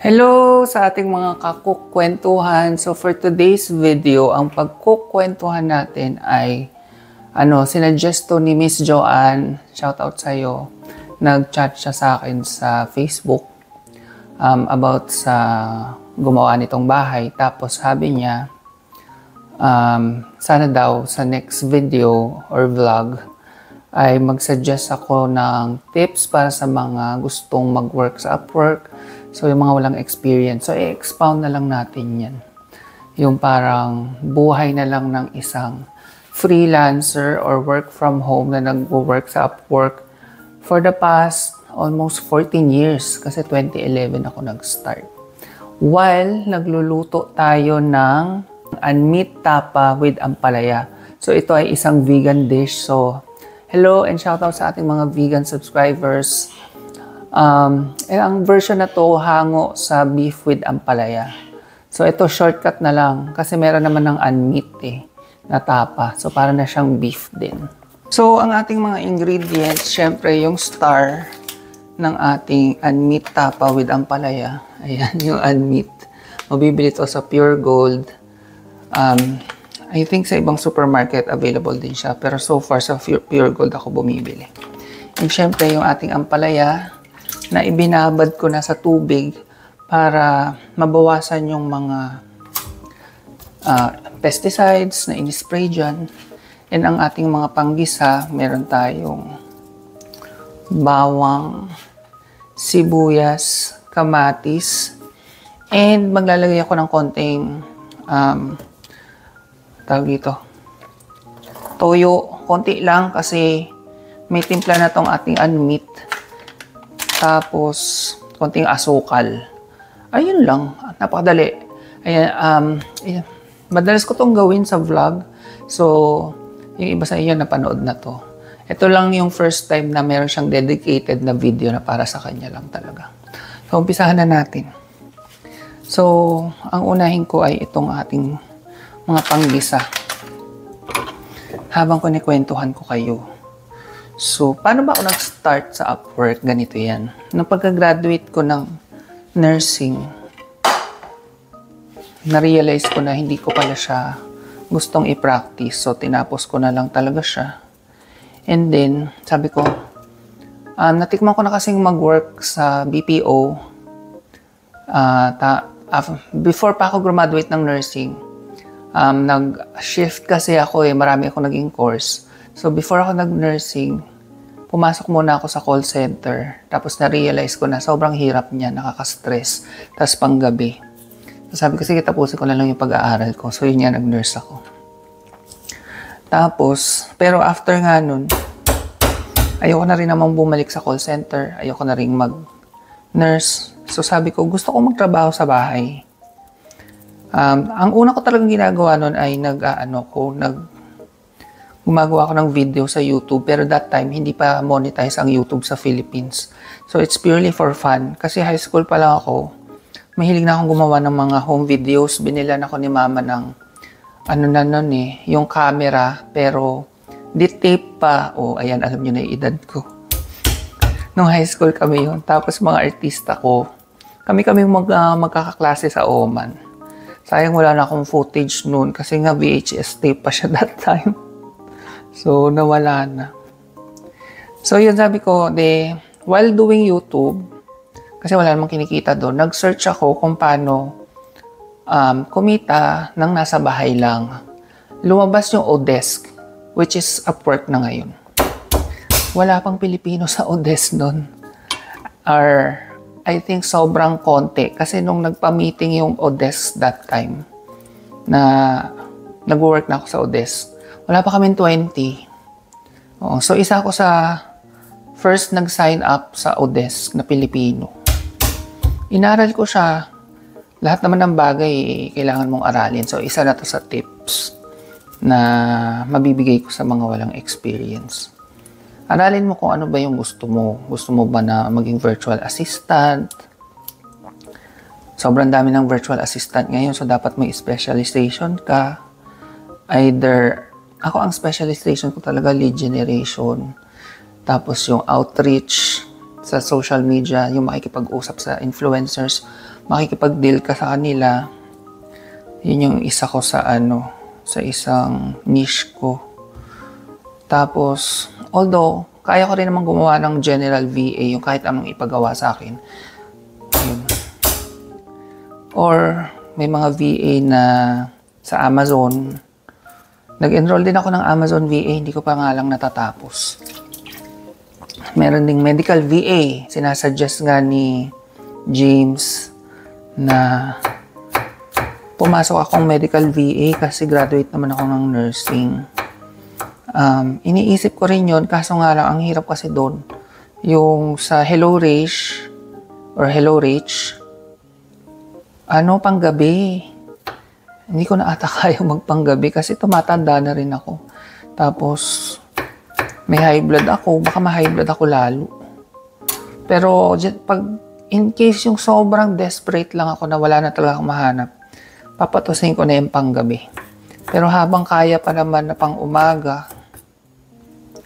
Hello sa ating mga kakukwentuhan. So for today's video, ang pagkukwentuhan natin ay sinuggest to ni Miss Joanne. Shoutout sa iyo. Nag-chat siya sa akin sa Facebook about sa gumawa nitong bahay. Tapos sabi niya, sana daw sa next video or vlog ay mag-suggest ako ng tips para sa mga gustong mag-work sa Upwork. So, yung mga walang experience. So, i-expound na lang natin yan. Yung parang buhay na lang ng isang freelancer or work from home na nag-work sa Upwork for the past almost 14 years. Kasi 2011 ako nag-start. While nagluluto tayo ng unmeat tapa with ampalaya. So, ito ay isang vegan dish. So, hello and shoutout sa ating mga vegan subscribers. Ang version na to hango sa beef with ampalaya. So ito shortcut na lang kasi meron naman ng unmeat na tapa. So para na siyang beef din. So ang ating mga ingredients, syempre yung star ng ating unmeat tapa with ampalaya. Ayan yung unmeat. Mabibili ito sa Pure Gold. I think sa ibang supermarket available din siya. Pero so far sa Pure Gold ako bumibili. And syempre yung ating ampalaya na ibinabad ko na sa tubig para mabawasan yung mga pesticides na in-spray dyan. And ang ating mga panggisa, meron tayong bawang, sibuyas, kamatis, and maglalagay ako ng konting tawag dito, toyo, konti lang kasi may timpla na tong ating unmeat. Tapos, konting asukal. Ayun lang. Napakadali. Ayan, madalas ko tong gawin sa vlog. So, yung iba sa inyo napanood na to. Ito lang yung first time na meron siyang dedicated na video na para sa kanya lang talaga. So, umpisahan na natin. So, ang unahin ko ay itong ating mga panggisa. Habang kinikwentuhan ko kayo. So, paano ba ako nag-start sa Upwork? Ganito yan. Nung pagka-graduate ko ng nursing, na-realize ko na hindi ko pala siya gustong i-practice. So, tinapos ko na lang talaga siya. And then, sabi ko, natikman ko na kasing mag-work sa BPO. Before pa ako graduate ng nursing, nag-shift kasi ako marami ako naging course. So, before ako nag-nursing, pumasok muna ako sa call center. Tapos na-realize ko na sobrang hirap niya, nakaka-stress. Tapos panggabi. So, sabi ko, sige, tapusin ko na lang yung pag-aaral ko. So, yun nga, nag-nurse ako. Tapos, pero after nga nun, ayoko na rin namang bumalik sa call center. Ayoko na rin mag-nurse. So, sabi ko, gusto ko magtrabaho sa bahay. Ang una ko talagang ginagawa nun ay gumagawa ko ng video sa YouTube, pero that time, hindi pa monetize ang YouTube sa Philippines. So, it's purely for fun. Kasi high school pa lang ako, mahilig na akong gumawa ng mga home videos. Binilan ako ni mama ng, yung camera, pero di tape pa. Ayan, alam nyo na yung edad ko. Nung high school kami yun. Tapos mga artista ko, kami magkakaklase sa Oman. Sayang wala na akong footage noon kasi nga VHS tape pa siya that time. So, nawala na. So, yun sabi ko, while doing YouTube, kasi wala namang kinikita doon, nag-search ako kung paano kumita ng nasa bahay lang. Lumabas yung Odesk, which is Upwork na ngayon. Wala pang Pilipino sa Odesk doon. Or, I think sobrang konti. Kasi nung nagpa-meeting yung Odesk that time, na nag-work na ako sa Odesk, wala pa kaming 20. So, isa ako sa first nag-sign up sa Odesk na Pilipino. Inaral ko siya. Lahat naman ng bagay kailangan mong aralin. So, isa na to sa tips na mabibigay ko sa mga walang experience. Aralin mo kung ano ba yung gusto mo. Gusto mo ba na maging virtual assistant? Sobrang dami ng virtual assistant ngayon. So, dapat may specialization ka. Either ako ang specialization ko talaga lead generation. Tapos yung outreach sa social media, yung makikipag-usap sa influencers. makikipag-deal ka sa kanila. Yun yung isa ko sa sa isang niche ko. Tapos, although, kaya ko rin naman gumawa ng general VA, yung kahit anong ipagawa sa akin. Yun. Or, may mga VA na sa Amazon. Nag-enroll din ako ng Amazon VA, hindi ko pa nga lang natatapos. Meron ding medical VA. Sinasuggest nga ni James na pumasok akong medical VA kasi graduate naman ako ng nursing. Iniisip ko rin yun, kaso nga lang, ang hirap kasi doon. Yung sa Hello Rach, panggabi. Hindi ko na ata kaya magpanggabi kasi tumatanda na rin ako. Tapos, may high blood ako, baka ma-high blood ako lalo. Pero, pag in case yung sobrang desperate lang ako na wala na talaga akong mahanap, papatusin ko na yung panggabi. Pero habang kaya pa naman na pang umaga,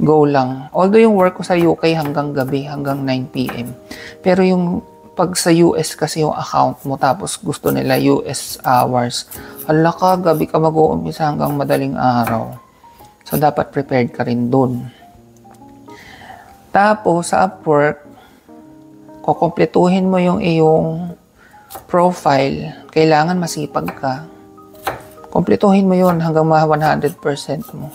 go lang. Although yung work ko sa UK hanggang gabi, hanggang 9 p.m. Pero yung pag sa US kasi yung account mo, tapos gusto nila US hours, hala ka, gabi ka mag-uumpisa hanggang madaling araw. So, dapat prepared ka rin dun. Tapos, sa Upwork, kukumpletuhin mo yung iyong profile. Kailangan masipag ka. Kumpletuhin mo yun hanggang 100% mo.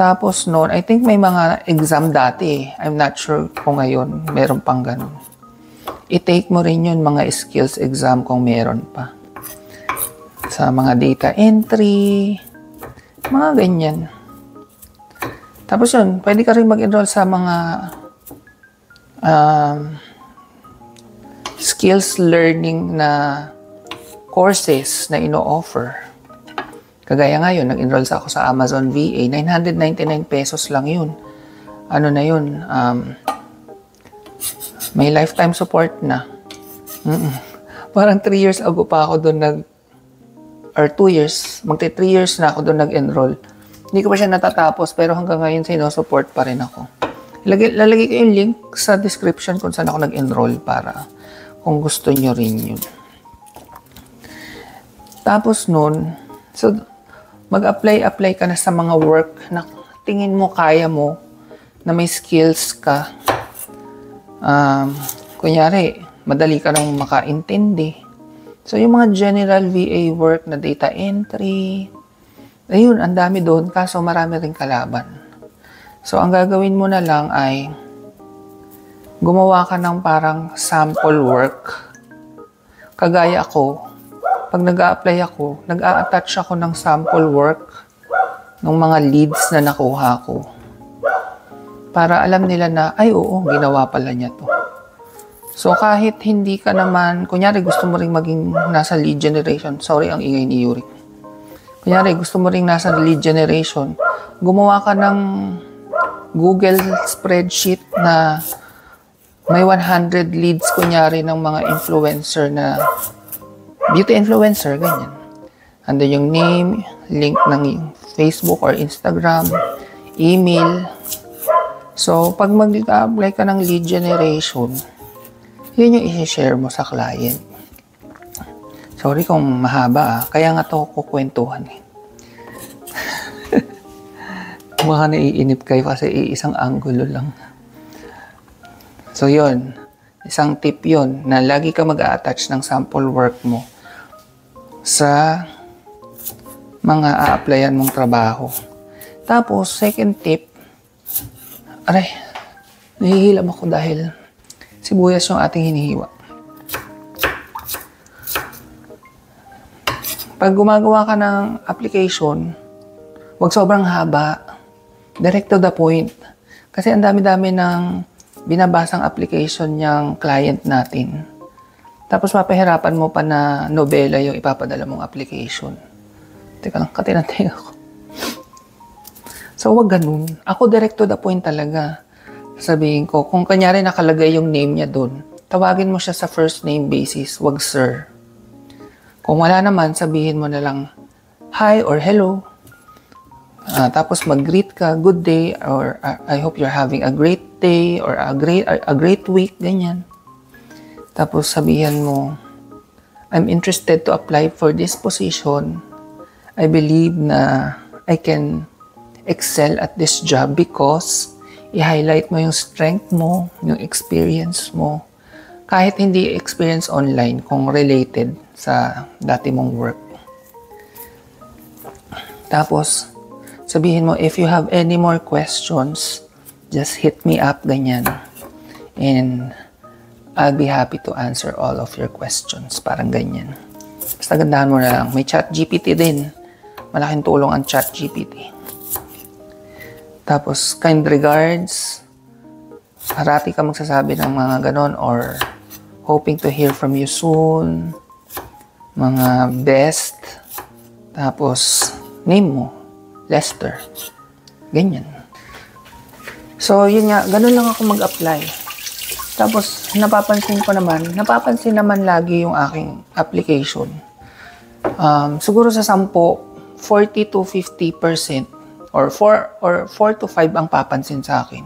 Tapos noon, I think may mga exam dati. I'm not sure kung ngayon meron pang ganun. I-take mo rin yun, mga skills exam kung meron pa. Sa mga data entry, mga ganyan. Tapos yun, pwede ka rin mag-enroll sa mga skills learning na courses na ino-offer. Kagaya ngayon, nag-enroll ako sa Amazon VA, 999 pesos lang yun. Ano na yun? May lifetime support na. Parang 3 years ago pa ako doon or 2 years, magti 3 years na ako doon nag-enroll. Hindi ko pa siya natatapos, pero hanggang ngayon sinusupport pa rin ako. Lalagay ko yung link sa description kung saan ako nag-enroll para kung gusto nyo rin yun. Tapos nun, so mag-apply ka na sa mga work na tingin mo kaya mo, na may skills ka. Kunyari, madali ka nang makaintindi. So, yung mga general VA work na data entry, ayun, ang dami doon, kaso marami ring kalaban. So, ang gagawin mo na lang ay gumawa ka ng parang sample work. Kagaya ako, pag nag-a-apply ako, nag-a-attach ako ng sample work ng mga leads na nakuha ko. Para alam nila na, ay oo, ginawa pala niya to. So, kahit hindi ka naman, kunyari gusto mo ring maging nasa lead generation, sorry, ang ingay ni Yuri. Kunyari gusto mo ring nasa lead generation, gumawa ka ng Google spreadsheet na may 100 leads, kunyari, ng mga influencer na, beauty influencer, ganyan. Andun yung name, link ng Facebook or Instagram, email. So, pag mag-apply ka ng lead generation, yun yung i-share mo sa client. Sorry kung mahaba kaya nga to kukwentuhan eh. Baka naiinip kayo kasi iisang angulo lang. So yun, isang tip yun na lagi ka mag-a-attach ng sample work mo sa mga a-applyan mong trabaho. Tapos, second tip, aray, nahihilam ako dahil sibuyas yung ating hinihiwa. Pag gumagawa ka ng application, huwag sobrang haba. Direct to the point. Kasi ang dami-dami ng binabasang application niyang client natin. Tapos mapahirapan mo pa na nobela yung ipapadala mong application. Teka lang, katinantay ako. So, wag ganun. Ako direct to the point talaga. Sabihin ko, kung kanyari nakalagay yung name niya doon, tawagin mo siya sa first name basis, wag sir. Kung wala naman, sabihin mo na lang, hi or hello. Tapos mag-greet ka, good day, or I hope you're having a great day, or a great week, ganyan. Tapos sabihan mo, I'm interested to apply for this position. I believe na I can excel at this job because i-highlight mo yung strength mo, yung experience mo. Kahit hindi experience online, kung related sa dati mong work. Tapos, sabihin mo, if you have any more questions, just hit me up, ganyan. And I'll be happy to answer all of your questions. Parang ganyan. Basta gandahan mo na lang. May ChatGPT din. Malaking tulong ang ChatGPT. Tapos, kind regards. Harati ka magsasabi ng mga ganon or hoping to hear from you soon. Mga best. Tapos, name mo. Lester. Ganyan. So, yun nga. Ganon lang ako mag-apply. Tapos, napapansin naman lagi yung aking application. Siguro sa 10, 40 to 50% or 4 to 5 ang papansin sa akin.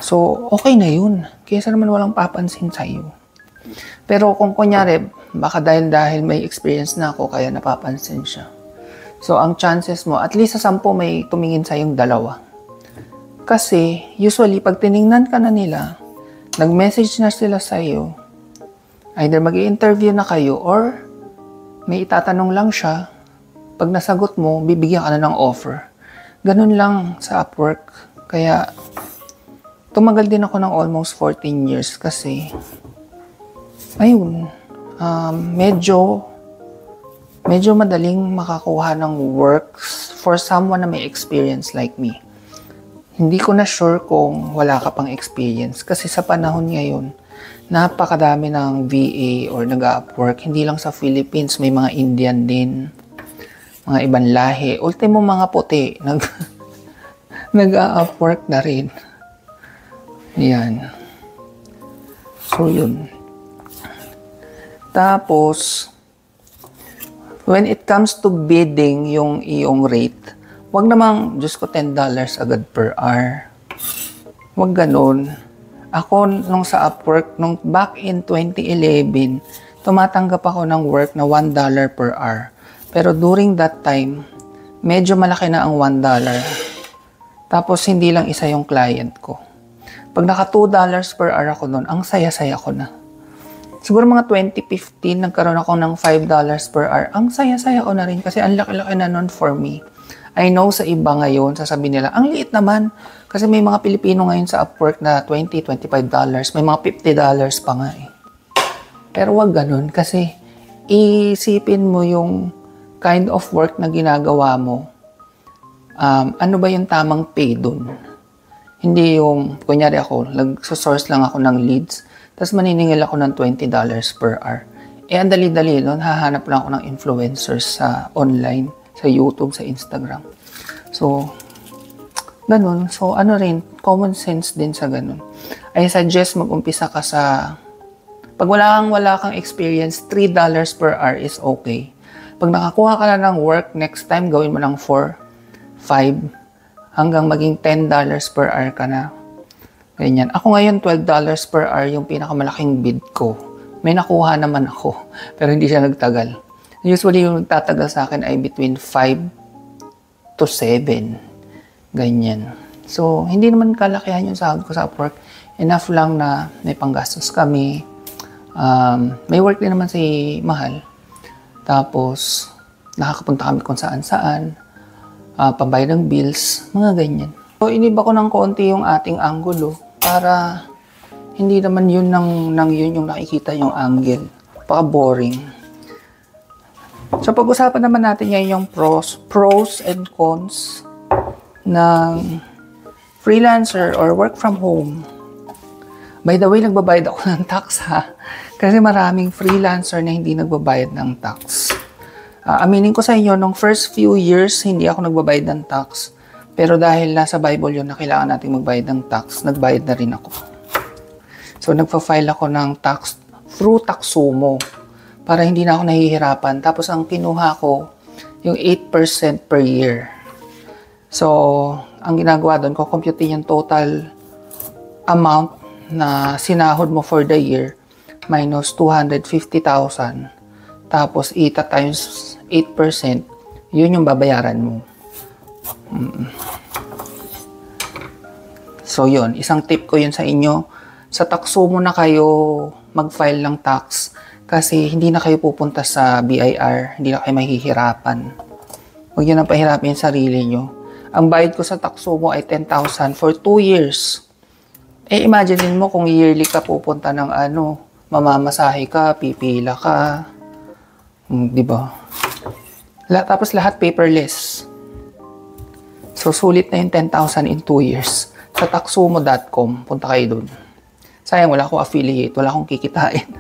So, okay na yun. Kaysa naman walang papansin sa iyo. Pero kung kunyari, baka dahil may experience na ako, kaya napapansin siya. So, ang chances mo, at least sa 10 may tumingin sa yung 2. Kasi, usually, pag tiningnan ka na nila, nag-message na sila sa iyo, either mag-i-interview na kayo or may itatanong lang siya, pag nasagot mo, bibigyan ka na ng offer. Ganun lang sa Upwork. Kaya, tumagal din ako ng almost 14 years kasi, ayun, medyo madaling makakuha ng works for someone na may experience like me. Hindi ko na sure kung wala ka pang experience kasi sa panahon ngayon, napakadami ng VA or nag-Upwork. Hindi lang sa Philippines, may mga Indian din. Mga ibang lahi. Ultimo mga puti. Nag-Upwork na rin. Yan. So, yun. Tapos, when it comes to bidding yung iyong rate, wag namang, Diyos ko, $10 agad per hour. Wag ganun. Ako, nung sa Upwork, nung back in 2011, tumatanggap ako ng work na $1 per hour. Pero during that time, medyo malaki na ang $1. Tapos, hindi lang isa yung client ko. Pag naka $2 per hour ako nun, ang saya-saya ko na. Siguro mga 2015, nagkaroon ako ng $5 per hour. Ang saya-saya ko na rin kasi ang laki-laki na nun for me. I know sa iba ngayon, sasabihin nila, ang liit naman. Kasi may mga Pilipino ngayon sa Upwork na $20, $25. May mga $50 pa nga eh. Pero wag ganun kasi isipin mo yung kind of work na ginagawa mo. Ano ba yung tamang pay dun? Hindi yung, kunyari ako, nag-source lang ako ng leads, tapos maniningil ako ng $20 per hour. Ang dali-dali nun, hahanap lang ako ng influencers sa online, sa YouTube, sa Instagram. So, ganun. So, ano rin, common sense din sa ganun. I suggest mag-umpisa ka sa, pag wala kang experience, $3 per hour is okay. Pag nakakuha ka na ng work, next time, gawin mo ng 4, 5, hanggang maging $10 per hour ka na. Ganyan. Ako ngayon, $12 per hour yung pinakamalaking bid ko. May nakuha naman ako, pero hindi siya nagtagal. Usually, yung tatagal sa akin ay between 5 to 7. Ganyan. So, hindi naman kalakihan yung sahod ko sa Upwork. Enough lang na may panggastos kami. May work din naman si Mahal. Tapos, nakakapunta kami kung saan-saan. Pambayad ng bills, mga ganyan. So, iniba ko ng konti yung ating angulo para hindi naman yun yun yung nakikita yung angle. Paka-boring. So, pag-usapan naman natin ngayon yung pros and cons ng freelancer or work from home. By the way, nagbabayad ako ng tax ha. Kasi maraming freelancer na hindi nagbabayad ng tax. Aminin ko sa inyo, nung first few years, hindi ako nagbabayad ng tax. Pero dahil nasa Bible yun na kailangan natin magbayad ng tax, nagbayad na rin ako. So, nagpa-file ako ng tax through Taxumo para hindi na ako nahihirapan. Tapos, ang kinuha ko, yung 8% per year. So, ang ginagawa doon, kukumputin yung total amount na sinahod mo for the year minus 250,000. tapos ita times 8%, yun yung babayaran mo. So yun, isang tip ko yun sa inyo. Sa takso mo na kayo mag-file ng tax kasi hindi na kayo pupunta sa BIR, hindi na kayo mahihirapan. Huwag nyo nang pahirapin yung sarili nyo. Ang bayad ko sa takso mo ay 10,000 for 2 years. Eh imagine mo kung yearly ka pupunta ng mamamasahe ka, pipila ka, di ba? Tapos lahat paperless. So sulit na yung 10,000 in 2 years. Sa taksumo.com, punta kayo dun. Sayang, wala akong affiliate, wala akong kikitain.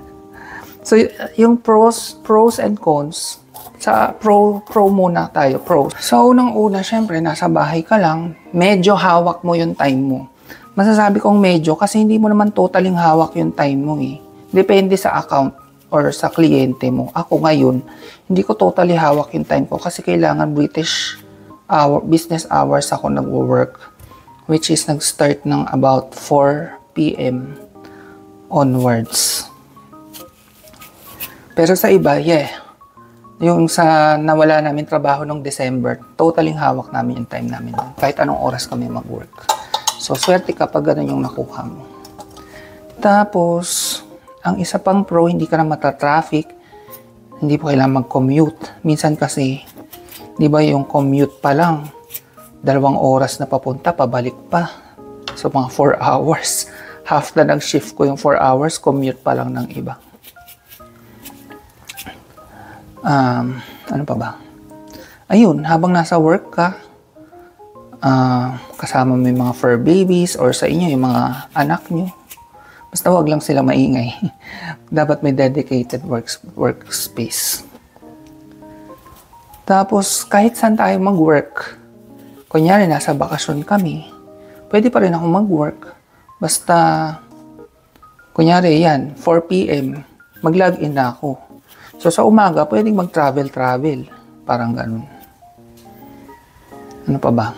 So, yung pros and cons, sa pro muna tayo, pros. So, unang-una, syempre, nasa bahay ka lang, medyo hawak mo yung time mo. Masasabi kong medyo kasi hindi mo naman totaling hawak yung time mo eh. Depende sa account or sa kliyente mo. Ako ngayon, hindi ko totally hawak yung time ko kasi kailangan business hours ako nag-work, which is nag-start ng about 4 p.m. onwards. Pero sa iba, yung sa nawala namin trabaho nung December, totaling hawak namin yung time namin. Kahit anong oras kami mag-work. So, swerte kapag ganun yung nakuha mo. Tapos, ang isa pang pro, hindi ka na mata-traffic. Hindi po kailangan mag-commute. Minsan kasi, di ba yung commute pa lang, 2 oras na papunta, pabalik pa. So, mga 4 hours. Half na ng shift ko yung 4 hours, commute pa lang ng iba. Ano pa ba? Ayun, habang nasa work ka, kasama mo yung mga fur babies or sa inyo, yung mga anak nyo. Basta wag lang sila maingay. Dapat may dedicated workspace. Tapos, kahit saan tayo mag-work, kunyari, nasa bakasyon kami, pwede pa rin ako mag-work. Basta, kunyari, 4 p.m., mag-log-in na ako. So, sa umaga, pwedeng mag-travel. Parang ganun. Ano pa ba?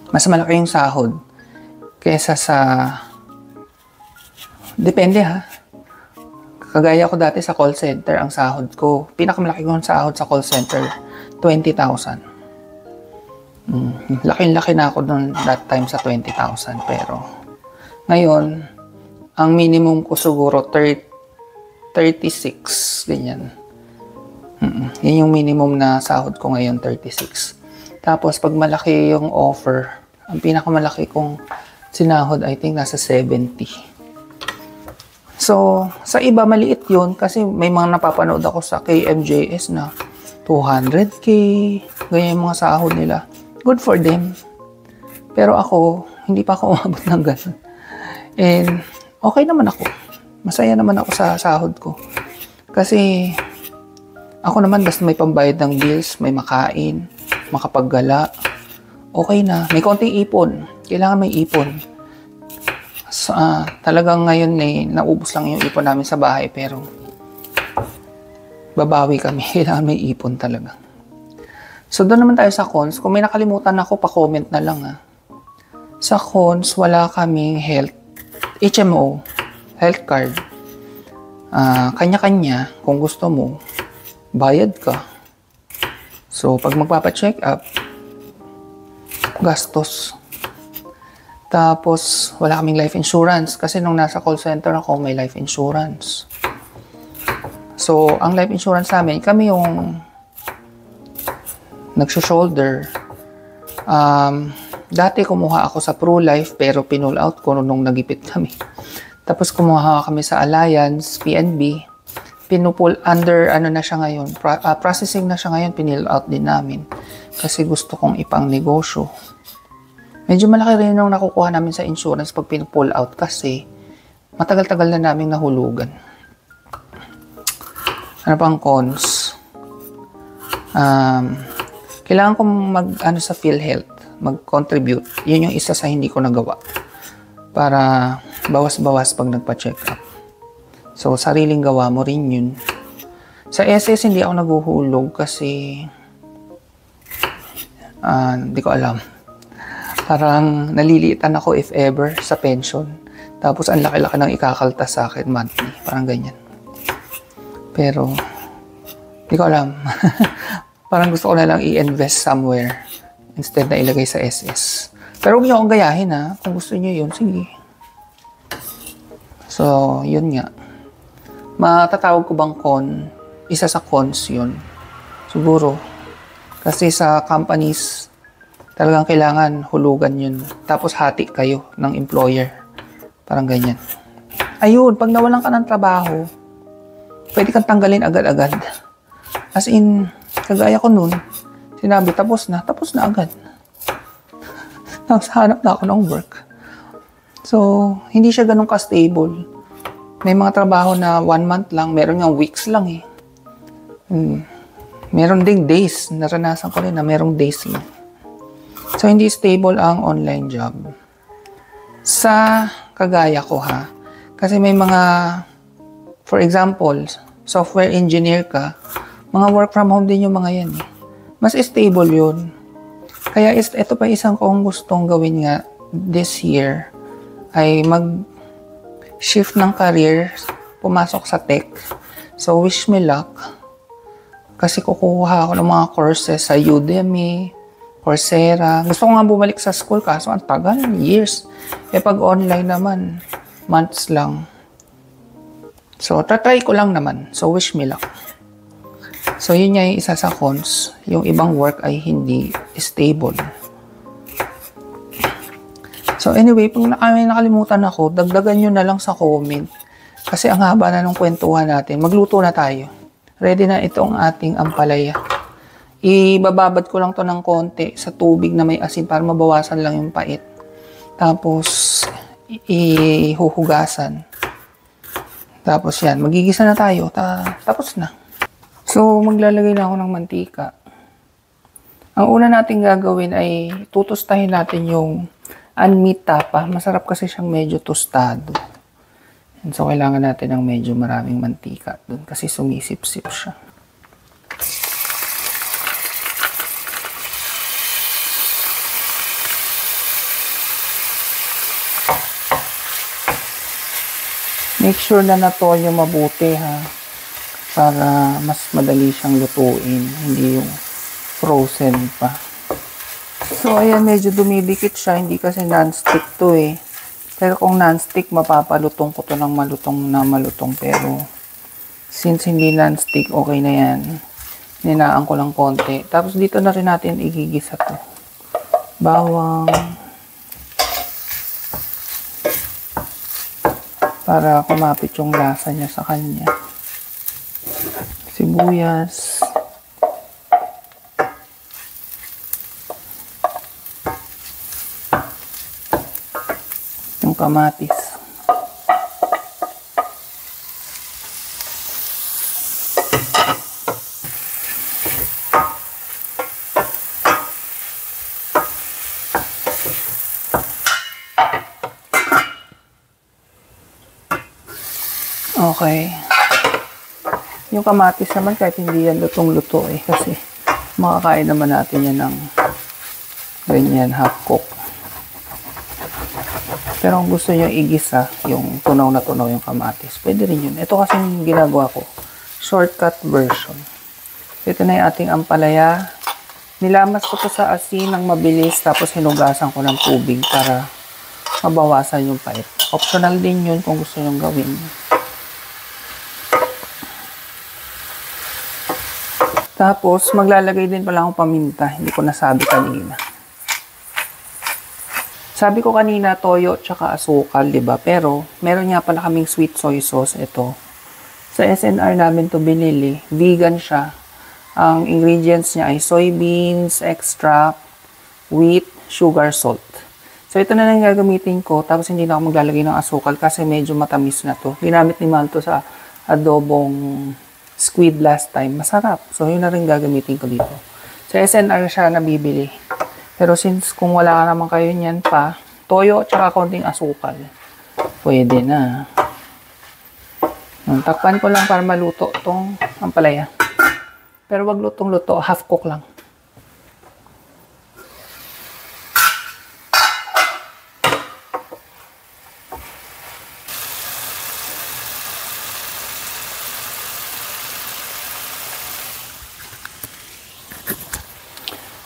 Mas malaki yung sahod kesa sa... Depende ha. Kagaya ko dati sa call center, ang sahod ko, pinakamalaki kong sahod sa call center, 20,000. Laki-laki na ako noon that time sa 20,000. Pero, ngayon, ang minimum ko siguro 36, ganyan. Yan yung minimum na sahod ko ngayon, 36. Tapos, pag malaki yung offer, ang pinakamalaki kong sinahod, I think, nasa 70. So, sa iba, maliit yun kasi may mga napapanood ako sa KMJS na 200K, ganyan yung mga sahod nila. Good for them. Pero ako, hindi pa ako umabot ng ganun. And, okay naman ako. Masaya naman ako sa sahod ko. Kasi, ako naman basta may pambayad ng bills, may makain, makapaggala, okay na. May konting ipon. Kailangan may ipon. So, talagang ngayon naubos lang yung ipon namin sa bahay, pero babawi kami. Kailangan may ipon talaga. So, doon naman tayo sa cons. Kung may nakalimutan ako, pa-comment na lang ha. Sa cons, wala kaming HMO, health card. Kanya-kanya, kung gusto mo, bayad ka. So, pag magpapa-check up, gastos. Tapos, wala kaming life insurance. Kasi nung nasa call center ako, may life insurance. So, ang life insurance namin, kami yung nagsho-shoulder. Dati kumuha ako sa Pro-Life, pero pinull out ko nung nagipit kami. Tapos kumuha kami sa Alliance, PNB. Pinupull under, na siya ngayon, processing na siya ngayon, pinull out din namin. Kasi gusto kong ipang negosyo. Medyo malaki rin yung nakukuha namin sa insurance pag pinupull out kasi matagal-tagal na namin nahulugan. Ano pang cons? Kailangan kong sa PhilHealth, mag-contribute. Yun yung isa sa hindi ko nagawa. Para bawas-bawas pag nagpa-check up. So, sariling gawa mo rin yun. Sa SS, hindi ako naguhulog kasi hindi ko alam. Parang naliliitan ako if ever sa pension. Tapos, ang laki-laki ng ikakaltas sa akin monthly. Parang ganyan. Pero, hindi ko alam. Parang gusto ko na lang i-invest somewhere instead na ilagay sa SS. Pero huwag niyo akong gayahin ha. Kung gusto niyo yun, sige. So, yun nga. Matatawag ko bang con? Isa sa cons yun. Siguro. Kasi sa companies, talagang kailangan hulugan yun. Tapos hati kayo ng employer. Parang ganyan. Ayun, pag nawalan ka ng trabaho, pwede kang tanggalin agad-agad. As in, kagaya ko nun, sinabi, tapos na agad. Tapos hanap na ako ng work. So, hindi siya ganun ka-stable. May mga trabaho na 1 month lang, meron nga weeks lang eh. Meron ding days, naranasan ko rin na merong days lang. So, hindi stable ang online job. Sa kagaya ko ha, kasi may mga, for example, software engineer ka, mga work from home din yung mga yan eh. Mas stable yun. Kaya ito pa isang kong gustong gawin nga this year ay mag-shift ng career, pumasok sa tech. So wish me luck. Kasi kukuha ako ng mga courses sa Udemy, Coursera. Gusto ko nga bumalik sa school kaso ang tagal, years. Pag online naman, months lang. So try ko lang naman. So wish me luck. So, yun nga yung isa sa cons. Yung ibang work ay hindi stable. So, anyway, pag may nakalimutan ako, dagdagan nyo na lang sa comment. Kasi ang haba na ng kwentuhan natin. Magluto na tayo. Ready na itong ating ampalaya. Ibababad ko lang to ng konti sa tubig na may asin para mabawasan lang yung pait. Tapos, ihuhugasan. Tapos yan, magigisa na tayo. Tapos na. So, maglalagay na ako ng mantika. Ang una natin gagawin ay tutustahin natin yung unmeat tapa. Masarap kasi siyang medyo tostado. And so, kailangan natin ng medyo maraming mantika dun kasi sumisip-sip siya. Make sure na natolyo mabuti ha. Para mas madali siyang lutuin, hindi yung frozen pa. So, ayan, medyo dumidikit siya. Hindi kasi non-stick to eh. Pero kung non-stick, mapapalutong ko to ng malutong. Pero, since hindi non-stick, okay na yan. Ninaan ko lang konti. Tapos, dito na rin natin igigisa to. Bawang. Para kumapit yung lasa niya sa kanya. Sibuyas. Yung kamatis. Okay. Yung kamatis naman kahit hindi yan lutong-luto eh kasi makakain naman natin yan ng ganyan half cook. Pero kung gusto nyo igisa yung tunaw na tunaw yung kamatis, pwede rin yun. Ito kasi yung ginagawa ko, shortcut version. Ito na yung ating ampalaya. Nilamas ko to sa asin ng mabilis tapos hinugasan ko ng tubig para mabawasan yung pait. Optional din yun kung gusto nyo gawin. Tapos, maglalagay din pala akong paminta. Hindi ko nasabi kanina. Sabi ko kanina, toyo tsaka asukal, diba? Pero, meron nga pala kaming sweet soy sauce. Ito. Sa SNR namin to binili. Vegan siya. Ang ingredients niya ay soybeans, extract, wheat, sugar, salt. So, ito na lang gagamitin ko. Tapos, hindi na ako maglalagay ng asukal kasi medyo matamis na to. Ginamit ni Mal to sa adobong squid last time. Masarap. So, yun na rin gagamitin ko dito. Sa SNR siya nabibili. Pero since kung wala ka naman kayo niyan pa, toyo tsaka konting asukal. Pwede na. Takpan ko lang para maluto itong ampalaya. Pero wag lutong-luto. Half cook lang.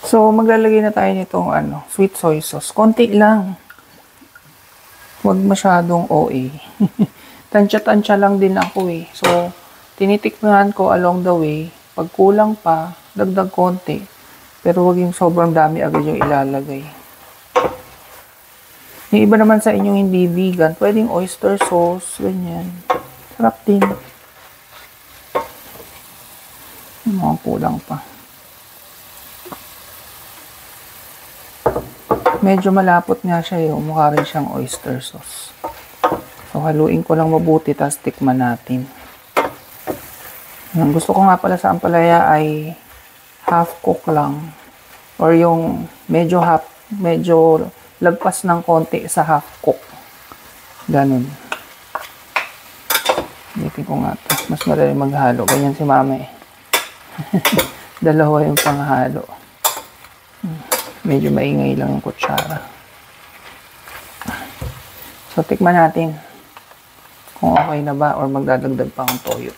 So, maglalagay na tayo nitong sweet soy sauce. Konti lang. Huwag masyadong OA. Tansya-tansya lang din ako eh. So, tinitikman ko along the way. Pag kulang pa, dagdag konti. Pero huwag yung sobrang dami agad yung ilalagay. Yung iba naman sa inyong hindi vegan, pwedeng oyster sauce, ganyan. Sarap din. Mga kulang pa. Medyo malapot nga siya yung mukha rin siyang oyster sauce. So, haluin ko lang mabuti, tapos tikman natin. Ang gusto ko nga pala sa ampalaya ay half cook lang. Or yung medyo lagpas ng konti sa half cook. Ganun. Dito ko nga ito. Mas madali maghalo. Ganyan si mama eh. Dalawa yung panghalo. Medyo maingay lang yung kutsara. So, tikman natin kung okay na ba or magdadagdag pa ang toyo.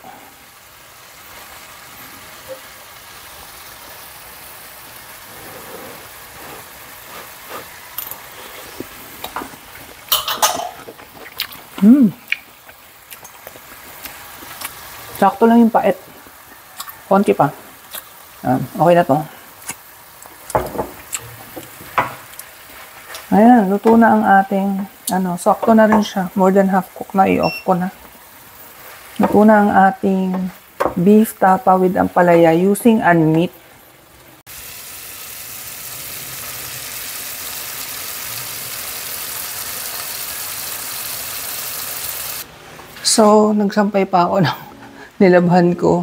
Sakto lang yung pait. Konti pa. Okay na to. Ayan, luto na ang ating, sakto na rin siya. More than half cook na, i-off ko na. Luto na ang ating beef tapa with ampalaya using unmeat. So, nagsampay pa ako ng nilabhan ko.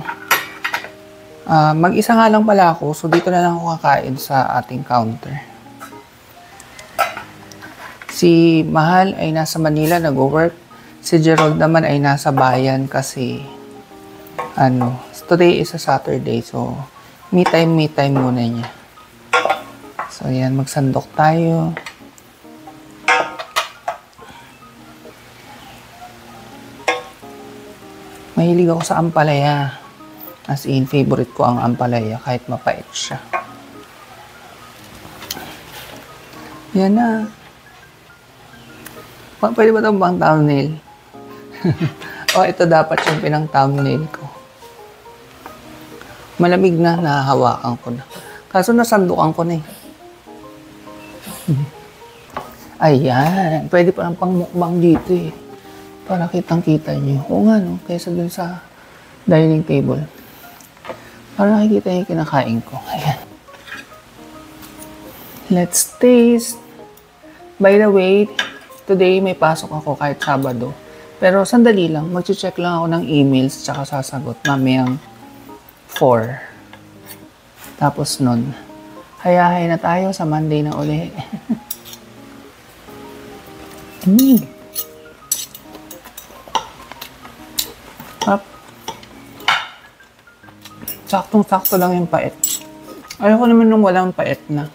Mag-isa nga lang pala ako, so dito na lang ako kakain sa ating counter. Si Mahal ay nasa Manila nag-work. Si Gerald naman ay nasa bayan kasi today is a Saturday, so me time muna niya. So yan, magsandok tayo. Mahilig ako sa ampalaya. As in, favorite ko ang ampalaya kahit mapait siya. Yan na. Pwede ba itong pang thumbnail? Ito dapat yung pinang thumbnail ko. Malamig na, nahahawakan ko na. Kaso nasandukan ko na eh. Ayan. Pwede pa lang pang mukbang dito eh. Para kitang-kita nyo. Oo nga no, kaysa dun sa dining table. Para nakikita yung kinakain ko. Ayan. Let's taste. By the way, today may pasok ako kahit Sabado. Pero sandali lang, mag-check lang ako ng emails tsaka sasagot mamayang 4. Tapos nun, hayahay na tayo sa Monday na uli. Up. Saktong-sakto lang yung pait. Ayoko naman nung walang pait na.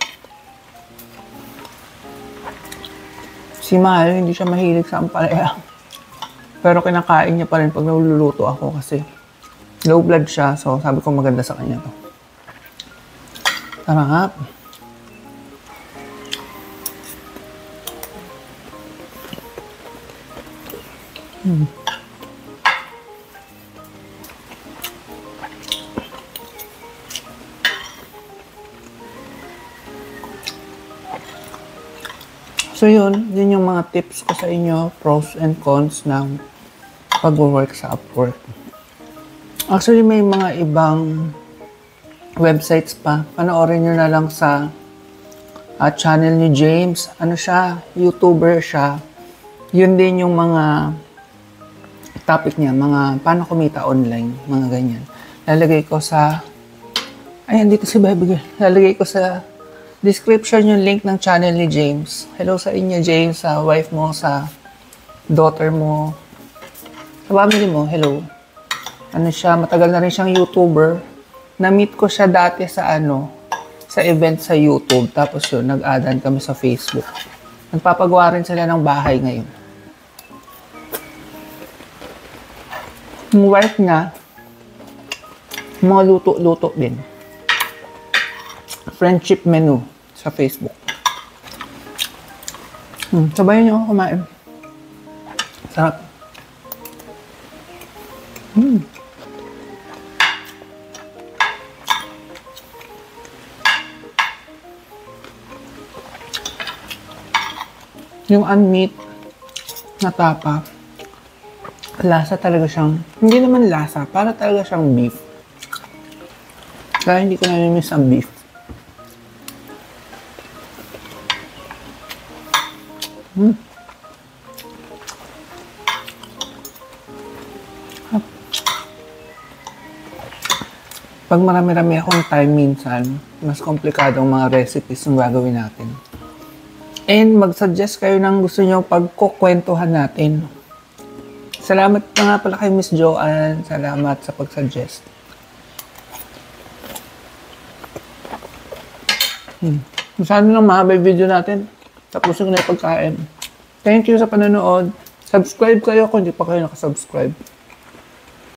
Si Mahal, hindi siya mahilig sa ampalaya. Pero kinakain niya pa rin pag naluluto ako kasi low blood siya. So, sabi ko maganda sa kanya to. Sarap. So yun yung mga tips ko sa inyo, pros and cons ng pag-work sa Upwork. Actually, may mga ibang websites pa. Panoorin nyo na lang sa channel ni James. Ano siya? YouTuber siya. Yun din yung mga topic niya, mga paano kumita online, mga ganyan. Lalagay ko sa, ayan, dito si Baby Girl. Lalagay ko sa description yung link ng channel ni James. Hello sa inyo, James, sa wife mo, sa daughter mo, sa family mo, hello. Ano siya, matagal na rin siyang YouTuber. Na-meet ko siya dati sa sa event sa YouTube. Tapos yun, nag-addan kami sa Facebook. Nagpapagawa rin sila ng bahay ngayon. Yung wife niya, mga luto-luto din. friendship menu sa Facebook. Sabayan niyo ako kumain. Sarap. Yung unmeat na tapa, lasa talaga siyang, hindi naman lasa, para talaga siyang beef. Kaya hindi ko namimiss ang beef. Pag marami-rami akong time minsan, mas komplikado ang mga recipes yung gagawin natin. And mag-suggest kayo ng gusto nyo pagkukwentuhan natin. Salamat na nga pala kay Miss Joanne. Salamat sa pag-suggest. Masyado nang mahaba yung video natin. Tapusin ko na yung pagkain. Thank you sa panonood. Subscribe kayo kung hindi pa kayo nakasubscribe.